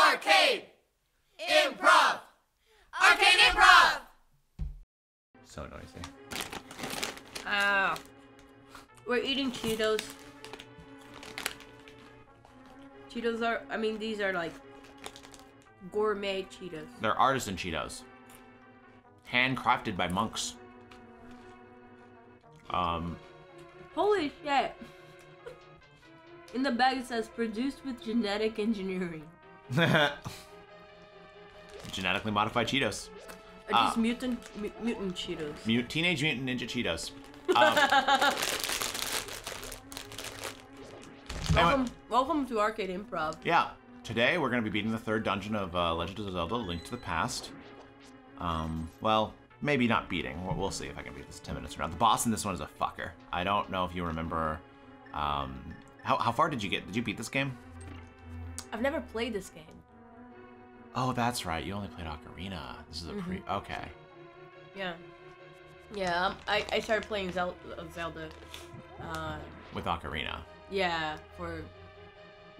Arcade Improv! Arcade Improv! So noisy. We're eating Cheetos. Cheetos are, these are like gourmet Cheetos. They're artisan Cheetos. Handcrafted by monks. Holy shit. In the bag it says produced with genetic engineering. Genetically modified Cheetos. Are these mutant Cheetos? Teenage Mutant Ninja Cheetos. Welcome to Arcade Improv. Yeah. Today we're going to be beating the third dungeon of Legend of Zelda: Link to the Past. Well, maybe not beating. We'll see if I can beat this in 10 minutes or not. The boss in this one is a fucker. I don't know if you remember. How far did you get? Did you beat this game? I've never played this game. Oh, that's right. You only played Ocarina. This is a Okay. Yeah. Yeah, I started playing Zelda. With Ocarina. Yeah, for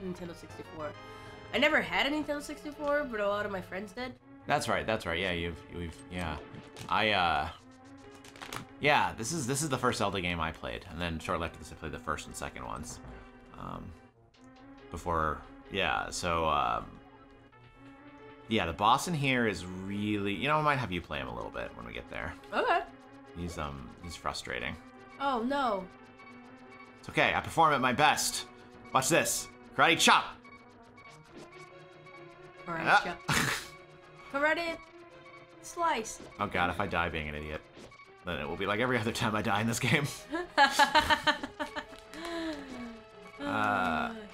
Nintendo 64. I never had a Nintendo 64, but a lot of my friends did. That's right. Yeah, yeah, this is the first Zelda game I played, and then shortly after this I played the first and second ones. Yeah, the boss in here is really, I might have you play him a little bit when we get there. Okay. He's frustrating. Oh no. It's okay, I perform at my best. Watch this. Karate chop! Karate chop. Karate slice. Oh god, if I die being an idiot, then it will be like every other time I die in this game.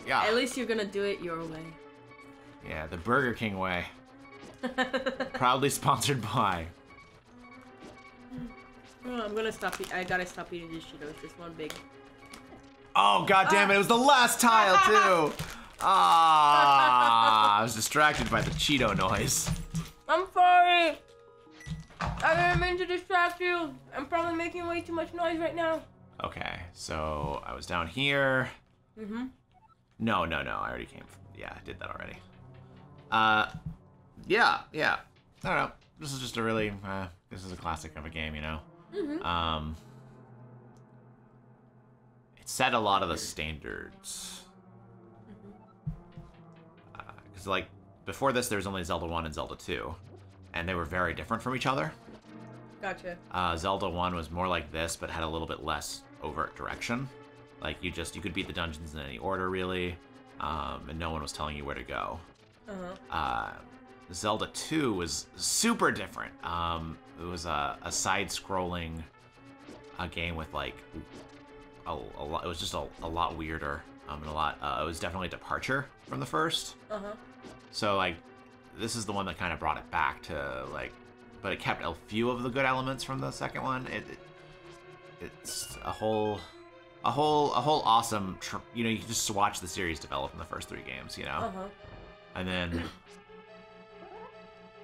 Yeah. At least you're gonna do it your way. Yeah, the Burger King way. Proudly sponsored by. Oh, I'm gonna stop. I gotta stop eating these Cheetos. This one big. Oh god damn it! It was the last tile too. I was distracted by the Cheeto noise. I'm sorry. I didn't mean to distract you. I'm probably making way too much noise right now. Okay, so I was down here. No, I already came from, yeah, I did that already. Yeah, I don't know. This is just a really, this is a classic of a game, It set a lot of the standards. Because, like, before this, there was only Zelda 1 and Zelda 2, and they were very different from each other. Gotcha. Zelda 1 was more like this, but had a little bit less overt direction. Like, you could beat the dungeons in any order, really, and no one was telling you where to go. Zelda 2 was super different. It was a side-scrolling game with, like, a lot. It was just a lot weirder, and a lot. It was definitely a departure from the first. So, like, this is the one that kind of brought it back to, like, but it kept a few of the good elements from the second one. It's a whole awesome, you can just watch the series develop in the first 3 games, And then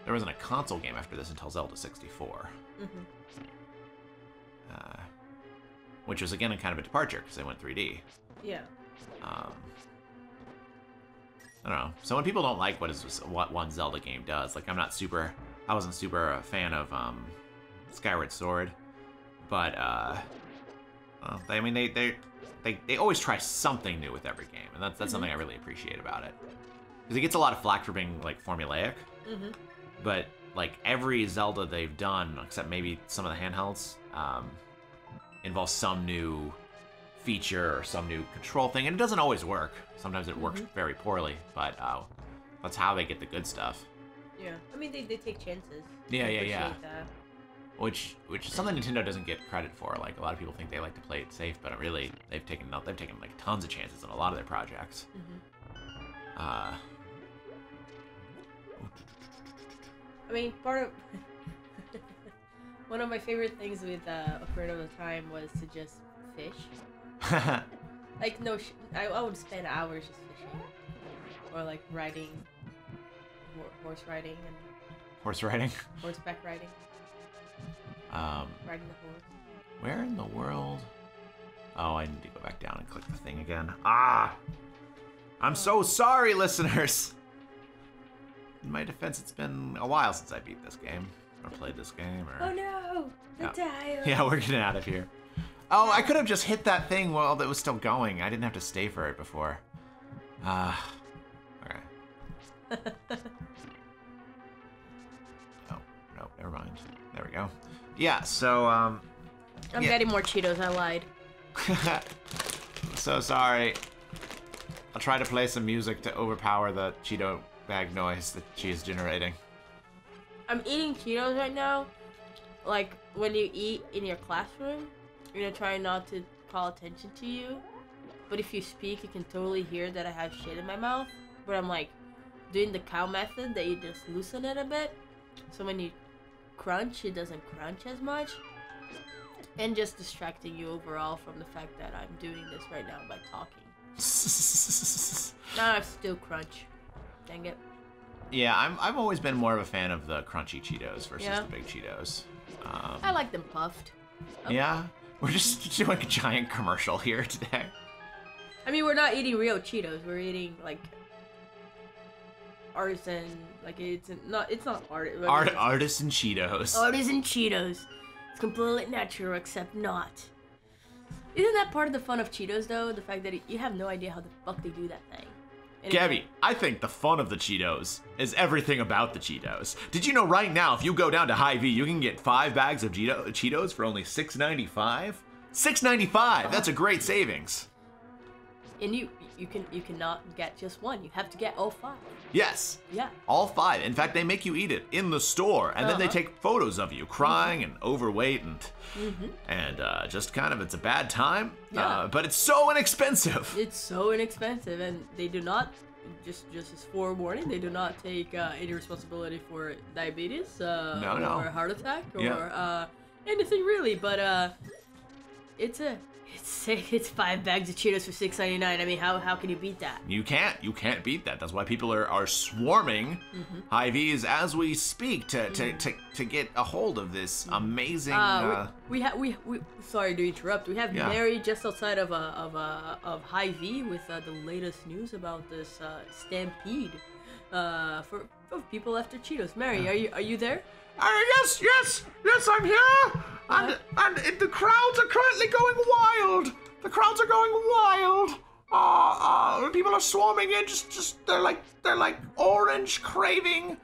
there wasn't a console game after this until Zelda 64. Which was, again, a kind of a departure, because they went 3D. Yeah. I don't know. So when people don't like what one Zelda game does, like, I wasn't super a fan of Skyward Sword, but they always try something new with every game, and that's something I really appreciate about it. Because it gets a lot of flack for being, like, formulaic, but, like, every Zelda they've done, except maybe some of the handhelds, involves some new feature or some new control thing, and it doesn't always work. Sometimes it works very poorly, but that's how they get the good stuff. Yeah, I mean, they take chances. Yeah. Which is something Nintendo doesn't get credit for. Like, a lot of people think they like to play it safe, but really, they've taken like tons of chances on a lot of their projects. I mean, part of one of my favorite things with Ocarina of the Time was to just fish. Like, no, I would spend hours just fishing, or like riding, horse riding, and horseback riding. Riding the horse. Where in the world? Oh, I need to go back down and click the thing again. I'm so sorry, listeners. in my defense, it's been a while since I beat this game or played this game. Or... Oh no, the tile. Yeah, we're getting out of here. Oh, I could have just hit that thing while it was still going. I didn't have to stay for it before. Okay. Oh, no, never mind. There we go. Yeah, so, I'm getting more Cheetos, I lied. So sorry. I'll try to play some music to overpower the Cheeto bag noise that she is generating. I'm eating Cheetos right now. Like, when you eat in your classroom, you're gonna try not to call attention to you. But if you speak, you can totally hear that I have shit in my mouth. But I'm like, doing the cow method that you just loosen it a bit. So when you crunch, it doesn't crunch as much. And just distracting you overall from the fact that I'm doing this right now by talking. Now I still crunch. Dang it. Yeah, I've always been more of a fan of the crunchy Cheetos versus the big Cheetos. I like them puffed. Oh. Yeah? We're just doing a giant commercial here today. I mean, we're not eating real Cheetos. We're eating, like, artisan, like, it's not Artisan Cheetos. Artisan Cheetos. It's completely natural, except not. Isn't that part of the fun of Cheetos, though? The fact that you have no idea how the fuck they do that thing. And Gabi, I think the fun of the Cheetos is everything about the Cheetos. Did you know right now, if you go down to Hy-Vee, you can get 5 bags of Cheetos for only $6.95? $6.95! That's a great savings. And you cannot get just one. You have to get all 5. Yes. Yeah. All 5. In fact, they make you eat it in the store, and then they take photos of you crying and overweight and just kind of, it's a bad time. Yeah. But it's so inexpensive. It's so inexpensive, and they do not, just as forewarning, they do not take any responsibility for diabetes, or a heart attack, or anything really. But it's 5 bags of Cheetos for $6.99. I mean, how can you beat that? You can't beat that. That's why people are swarming Hy-Vees as we speak to get a hold of this amazing. We sorry to interrupt. We have Mary just outside of Hy-Vee with the latest news about this stampede of people after Cheetos. Mary, are you there? Yes, I'm here. And the crowds are currently going wild. The crowds are going wild. People are swarming in. They're like orange craving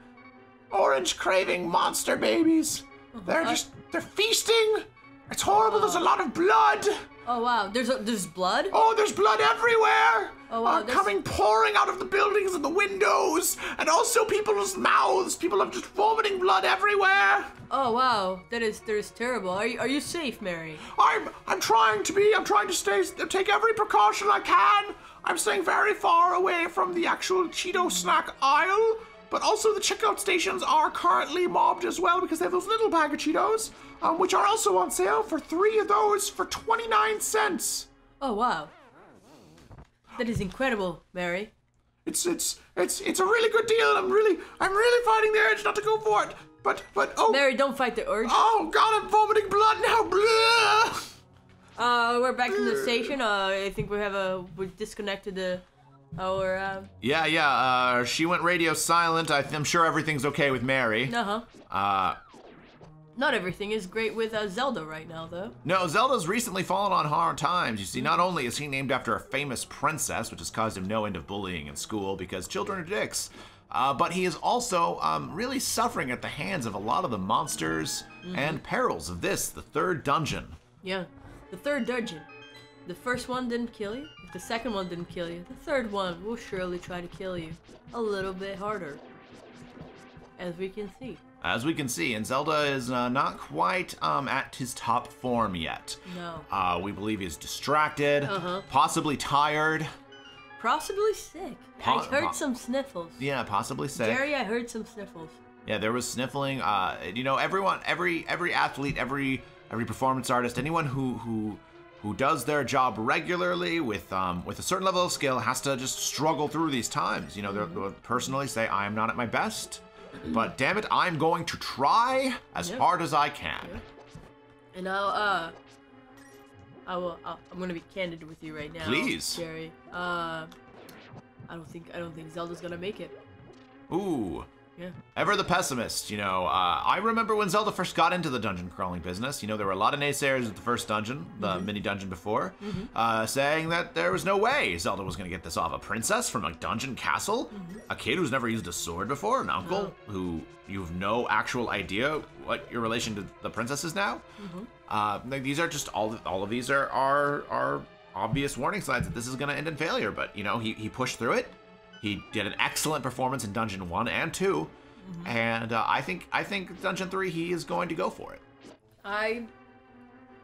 monster babies. They're feasting. It's horrible. There's a lot of blood. Oh wow, there's blood? Oh, there's blood everywhere. Oh wow, pouring out of the buildings and the windows, and also people's mouths. People are just vomiting blood everywhere. Oh wow, that is terrible. Are you safe, Mary? I'm trying to be. I'm trying to take every precaution I can. I'm staying very far away from the actual Cheeto snack aisle, but also the checkout stations are currently mobbed as well because they have those little bag of Cheetos, which are also on sale for 3 of those for 29 cents. Oh wow. That is incredible, Mary. It's a really good deal. I'm really fighting the urge not to go for it. But oh, Mary, don't fight the urge. Oh God, I'm vomiting blood now. Blah. We're back to the station. I think we disconnected our. Yeah. She went radio silent. I'm sure everything's okay with Mary. Not everything is great with Zelda right now, though. No, Zelda's recently fallen on hard times. You see, not only is he named after a famous princess, which has caused him no end of bullying in school because children are dicks, but he is also really suffering at the hands of a lot of the monsters and perils of the 3rd dungeon. Yeah, the 3rd dungeon. The first one didn't kill you. The second one didn't kill you. The 3rd one will surely try to kill you. A little bit harder. As we can see. And Zelda is not quite at his top form yet. No. We believe he's distracted, possibly tired. Possibly sick. I heard some sniffles. Yeah, possibly sick. Jerry, I heard some sniffles. Yeah, there was sniffling. Everyone, every athlete, every performance artist, anyone who does their job regularly with a certain level of skill has to just struggle through these times. They'll personally say, I am not at my best. But damn it, I'm going to try as hard as I can. Yeah. And now, I'm gonna be candid with you right now. Please, Jerry. I don't think Zelda's gonna make it. Ooh, Yeah. Ever the pessimist, you know. I remember when Zelda first got into the dungeon crawling business. You know, there were a lot of naysayers at the first dungeon, the mini dungeon before, saying that there was no way Zelda was going to get this off. A princess from a dungeon castle, a kid who's never used a sword before, an uncle who you have no actual idea what your relation to the princess is now. Like, these are just all of these are obvious warning signs that this is going to end in failure. But you know, he pushed through it. He did an excellent performance in Dungeon 1 and 2, and I think Dungeon 3 he is going to go for it. I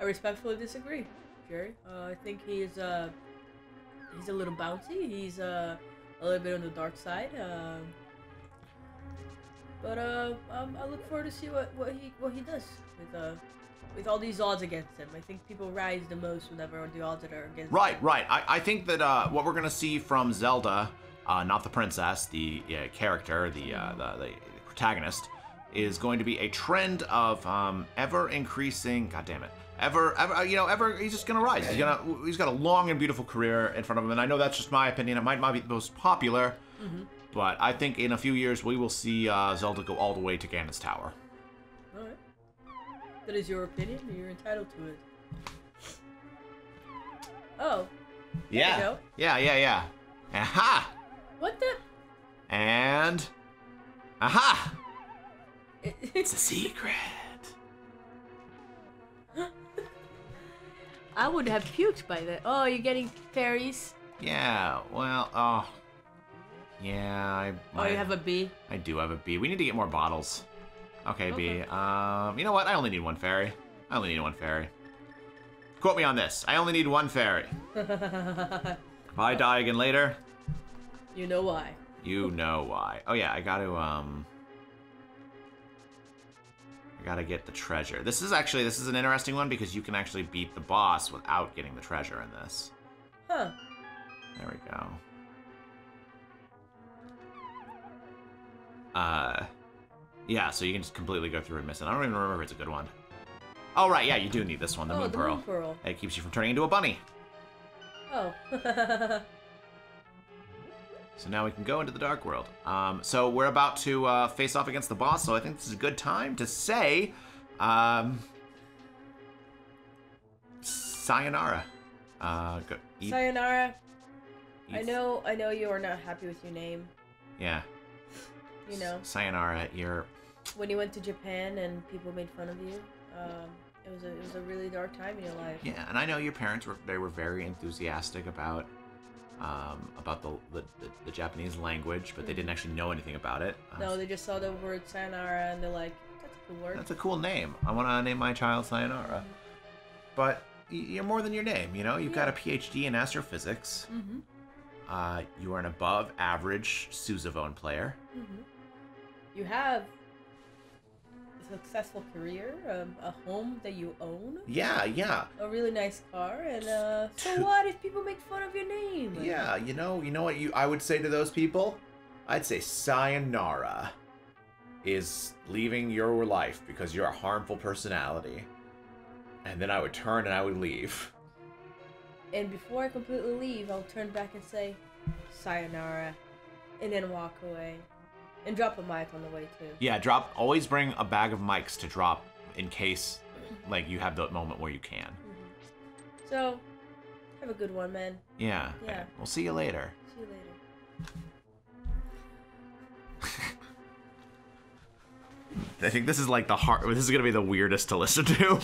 respectfully disagree, Jerry. I think he's a little bouncy. He's a little bit on the dark side. But I look forward to see what he does with all these odds against him. I think people rise the most whenever the odds are against him. Right. I think that what we're gonna see from Zelda. Not the princess, the character, the protagonist, is going to be a trend of ever increasing. God damn it! Ever. He's just gonna rise. He's got a long and beautiful career in front of him, and I know that's just my opinion. It might not be the most popular, but I think in a few years we will see Zelda go all the way to Ganon's Tower. All right. That is your opinion. You're entitled to it. Oh. Yeah. There you go. Yeah. Aha! What the? And aha! It's a secret. I would have puked by that. Oh, you're getting fairies. Yeah. Well. Yeah. You have a B. I do have a B. We need to get more bottles. Okay, B. You know what? I only need one fairy. Quote me on this. I only need one fairy. If I die again later. You know why. You know why. Oh yeah, I gotta get the treasure. This is an interesting one because you can actually beat the boss without getting the treasure in this. Huh. There we go. Yeah, so you can just completely go through and miss it. I don't even remember if it's a good one. Oh right, yeah, you do need this one, the Moon Pearl. Moon Pearl. It keeps you from turning into a bunny. Oh. So now we can go into the Dark World. So we're about to face off against the boss, so I think this is a good time to say, sayonara. Sayonara. I know you are not happy with your name. Yeah. You know. Sayonara, when you went to Japan and people made fun of you, it was a really dark time in your life. Yeah, and I know your parents were very enthusiastic about the Japanese language, but they didn't actually know anything about it. No, they just saw the word sayonara and they're like, that's a cool word. That's a cool name. I want to name my child Sayonara. But you're more than your name, you know? You've got a PhD in astrophysics. You are an above average sousaphone player. You have a successful career, a home that you own. Yeah. A really nice car, and so what if people make fun of your name? Yeah, you know what I would say to those people? I'd say sayonara is leaving your life because you're a harmful personality. And then I would turn and I would leave. And before I completely leave, I'll turn back and say, sayonara, and then walk away. And drop a mic on the way, too. Yeah, always bring a bag of mics to drop in case, like, you have the moment where you can. So, have a good one, man. Yeah. Okay. We'll see you later. See you later. I think this is like this is gonna be the weirdest to listen to.